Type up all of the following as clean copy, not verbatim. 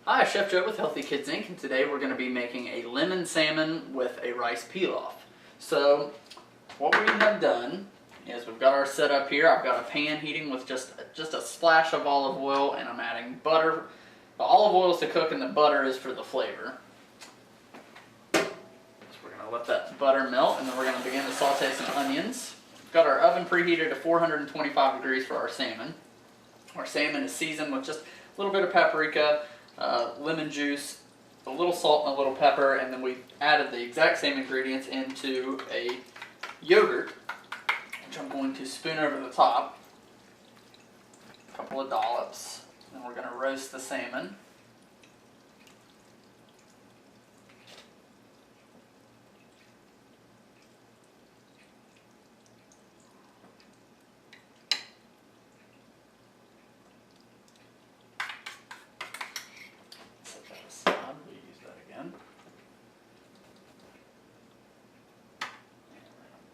Hi, Chef Joe with Healthy Kids Inc. and today we're going to be making a lemon salmon with a rice pilaf. So what we have done is we've got our setup here. I've got a pan heating with just a splash of olive oil, and I'm adding butter. The olive oil is to cook and the butter is for the flavor. So we're going to let that butter melt, and then we're going to begin to saute some onions. We've got our oven preheated to 425 degrees for our salmon. Our salmon is seasoned with just a little bit of paprika, lemon juice, a little salt and a little pepper, and then we added the exact same ingredients into a yogurt, which I'm going to spoon over the top. A couple of dollops. And we're going to roast the salmon.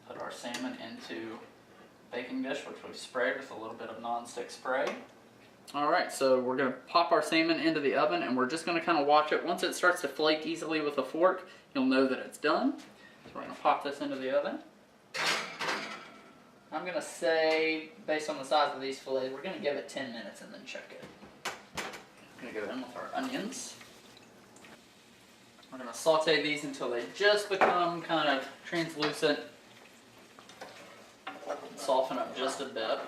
Put our salmon into a baking dish, which we've sprayed with a little bit of non-stick spray. Alright, so we're going to pop our salmon into the oven, and we're just going to kind of watch it. Once it starts to flake easily with a fork, you'll know that it's done. So we're going to pop this into the oven. I'm going to say, based on the size of these fillets, we're going to give it 10 minutes and then check it. We're going to go in with our onions. We're going to saute these until they just become kind of translucent. Soften up just a bit.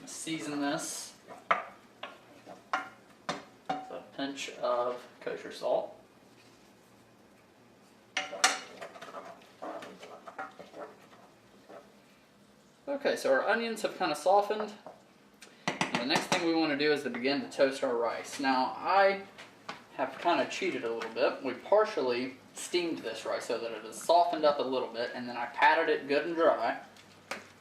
Season this with a pinch of kosher salt. Okay, so our onions have kind of softened. And the next thing we want to do is to begin to toast our rice. Now, I have kind of cheated a little bit. We partially steamed this rice so that it has softened up a little bit, and then I patted it good and dry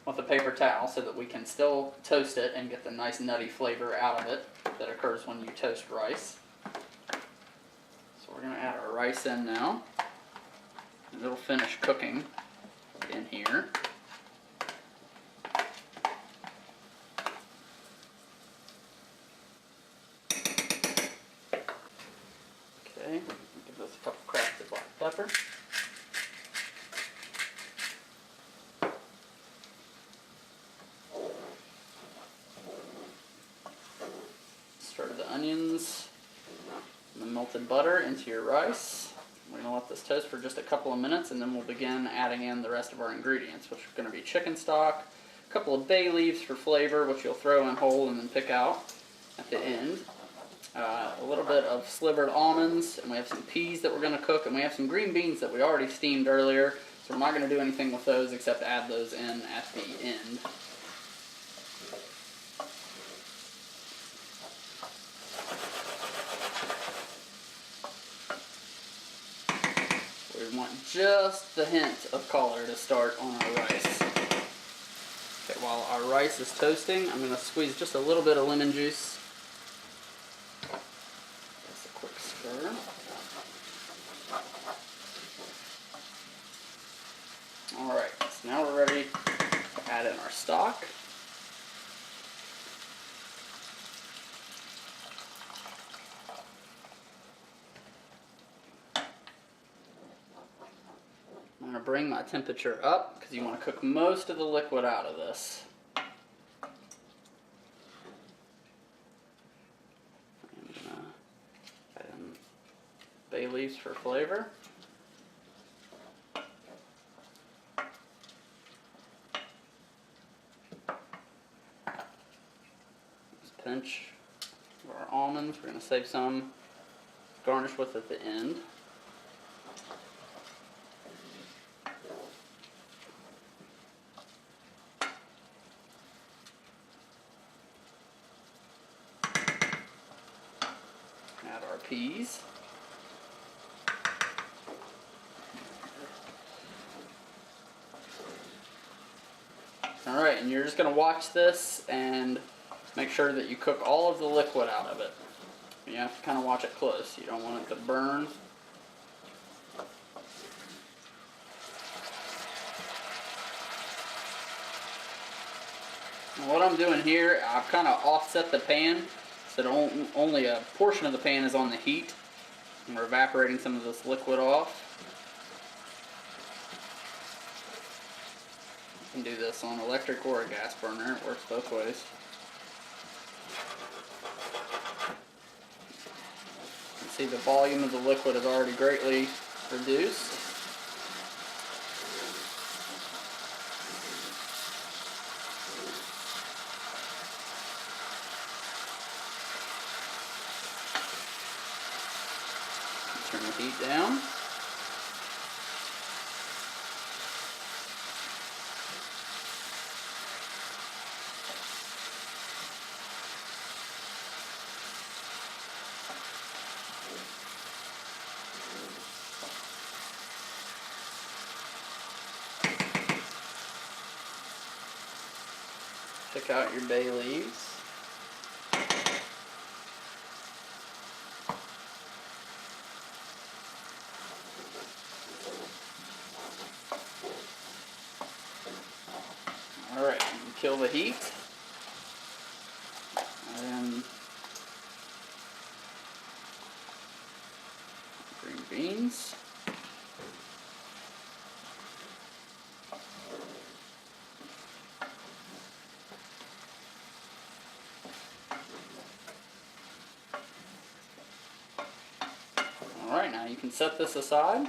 with a paper towel so that we can still toast it and get the nice nutty flavor out of it that occurs when you toast rice. So we're going to add our rice in now, and it'll finish cooking in here. Okay, give this a couple cracks of black pepper. Stir the onions and the melted butter into your rice. We're going to let this toast for just a couple of minutes, and then we'll begin adding in the rest of our ingredients, which are going to be chicken stock, a couple of bay leaves for flavor, which you'll throw in whole and then pick out at the end, a little bit of slivered almonds, and we have some peas that we're going to cook, and we have some green beans that we already steamed earlier, so we're not going to do anything with those except add those in at the end. We want just the hint of color to start on our rice. Okay, while our rice is toasting, I'm going to squeeze just a little bit of lemon juice. Just a quick stir. Alright, so now we're ready to add in our stock. I'm going to bring my temperature up because you want to cook most of the liquid out of this. I'm going to add in bay leaves for flavor. Just pinch of our almonds. We're going to save some, garnish with at the end. Add our peas. Alright, and you're just going to watch this and make sure that you cook all of the liquid out of it. You have to kind of watch it close. You don't want it to burn. And what I'm doing here, I've kind of offset the pan So only a portion of the pan is on the heat, and we're evaporating some of this liquid off. You can do this on electric or a gas burner, it works both ways. You can see the volume of the liquid is already greatly reduced. Turn the heat down. Pick out your bay leaves. Alright, kill the heat. And green beans. Alright, now you can set this aside.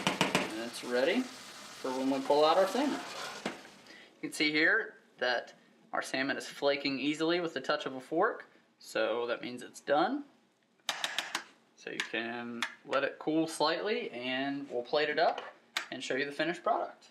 And it's ready for when we pull out our salmon. You can see here that our salmon is flaking easily with the touch of a fork, so that means it's done. So you can let it cool slightly and we'll plate it up and show you the finished product.